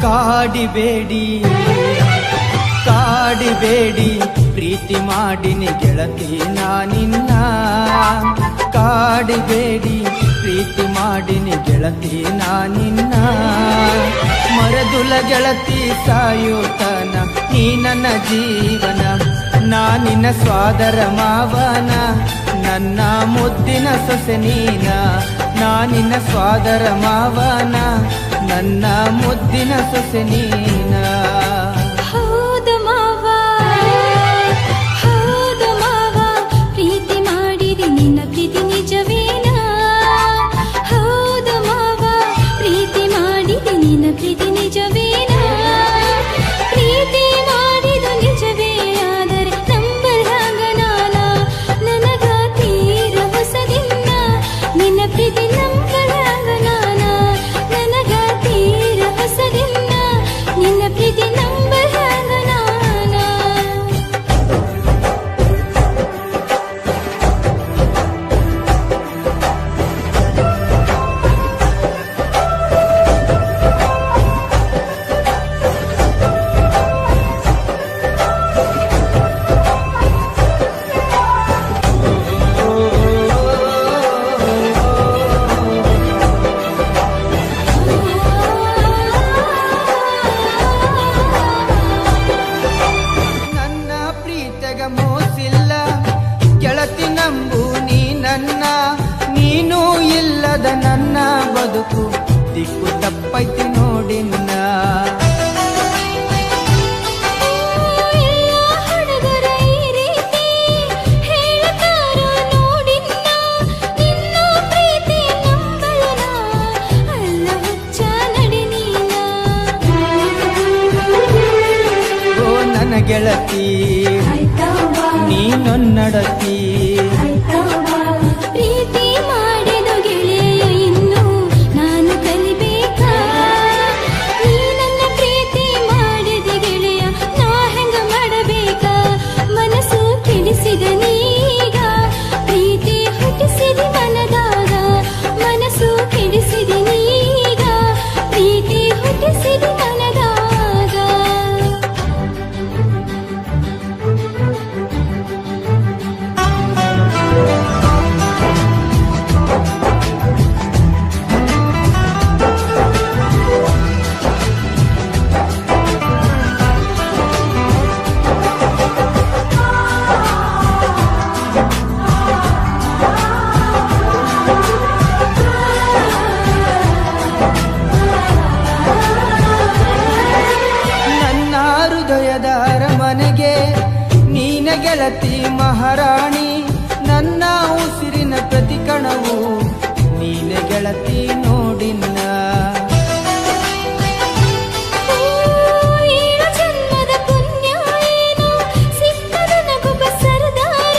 ಕಾಡಿಬೇಡಿ ಕಾಡಿಬೇಡಿ ಪ್ರೀತಿ ಮಾಡಿನಿ ಗೆಳತಿ ನಾನಿನ್ನ ಕಾಡಿಬೇಡಿ ಪ್ರೀತಿ ಮಾಡಿನಿ ಗೆಳತಿ ನಾನಿನ್ನ ಮರದುಲ ಗೆಳತಿ ಸಾಯುತನ ನೀ ನನ್ನ ಜೀವನ ನಾನಿನ್ನ ಸ್ವಾದರ ಮಾವನ ನನ್ನ ಮುದ್ದಿನ ಸೊಸೆ ನೀನ ನಾನಿನ್ನ ಸ್ವಾದರ ಮಾವನ ನನ್ನ ಮುದ್ದಿನ ಸೊಸೆ ನೀನ ಪ್ರೀತಿ ನಿಜವೇನಾ ಪ್ರೀತಿ ಮಾಡಿದು ನಿಜವೇ ಆದರೆ ನಂಬಲಾಗ ನಾನ ನನಗ ತೀರ ಹೊಸದಿನ್ನ ನಿನ್ನ ಪ್ರೀತಿ ನಂಬಲಾಗ ನಾನ ನನಗ ತೀರ ಹೊಸದಿನ್ನ ನಿನ್ನ ಪ್ರೀತಿ ನಂಬಲಾಗ ನಾನ ಮೋಸಿಲ್ಲ ಗೆಳತಿ ನಂಬು ನೀ ನನ್ನ ನೀನು ಇಲ್ಲದ ನನ್ನ ಬದುಕು ದಿಕ್ಕು ತಪ್ಪೈತಿ ನೋಡಿನ್ನ ಓ ನನ್ನ ಗೆಳತಿ ನೀನೊನ್ನಡತಿ ಪ್ರೀತಿ ಮಾಡಿದ ಗೆಳೆಯ ಇನ್ನು ನಾನು ಕಲಿಬೇಕಾ ನೀ ನನ್ನ ಪ್ರೀತಿ ಮಾಡಿದ ಗೆಳೆಯ ನಾ ಹೆಂಗ ಮಾಡಬೇಕಾ ಮನಸ್ಸು ಕೆಡಿಸಿದ ನೀಗ ಪ್ರೀತಿ ಹುಟ್ಟಿಸಿದ ಮನದಾಗ ಮನಸ್ಸು ಕೆಡಿಸಿದ ನೀಗ ಪ್ರೀತಿ ಹುಟ್ಟಿಸಿದ ಮನದಾಗ ಹೃದಯದ ಅರಮನೆಗೆ ನೀನ ಗೆಳತಿ ಮಹಾರಾಣಿ ನನ್ನ ಉಸಿರಿನ ಪ್ರತಿ ಕಣವು ನೀನ ಗೆಳತಿ ನೋಡಿನ್ನ ಜನ್ಮದ ಪುಣ್ಯ ಏನು ಸಿಕ್ಕದ ನಗುಬ ಸರದಾರ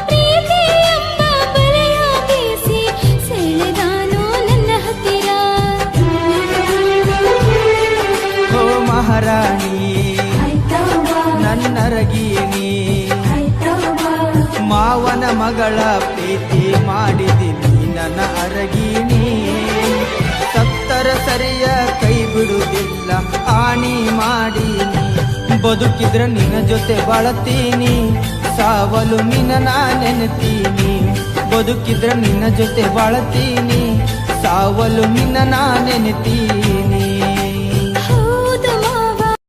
ಪ್ರೀತಿ ಎಂಬ ಬಲೆಯ ಬೀಸಿ ಸೆಳೆದಾನು ನನ್ನ ಹತ್ತಿರ ಓ ಮಹಾರಾಣಿ ನನ್ನರಗೀನಿ ಮಾವನ ಮಗಳ ಪ್ರೀತಿ ಮಾಡಿದಿನಿ ನನ್ನ ಅರಗೀನಿ ಸತ್ತರ ಸರಿಯ ಕೈ ಬಿಡುವುದಿಲ್ಲ ಆಣಿ ಮಾಡೀನಿ ಬದುಕಿದ್ರ ನಿನ್ನ ಜೊತೆ ಬಾಳತೀನಿ ಸಾವಲು ನಿನ್ನ ನಾ ನೆನೆತೀನಿ ಬದುಕಿದ್ರ ನಿನ್ನ ಜೊತೆ ಬಾಳತೀನಿ ಸಾವಲು ನಿನ್ನ ನಾ ನೆನೆತೀನಿ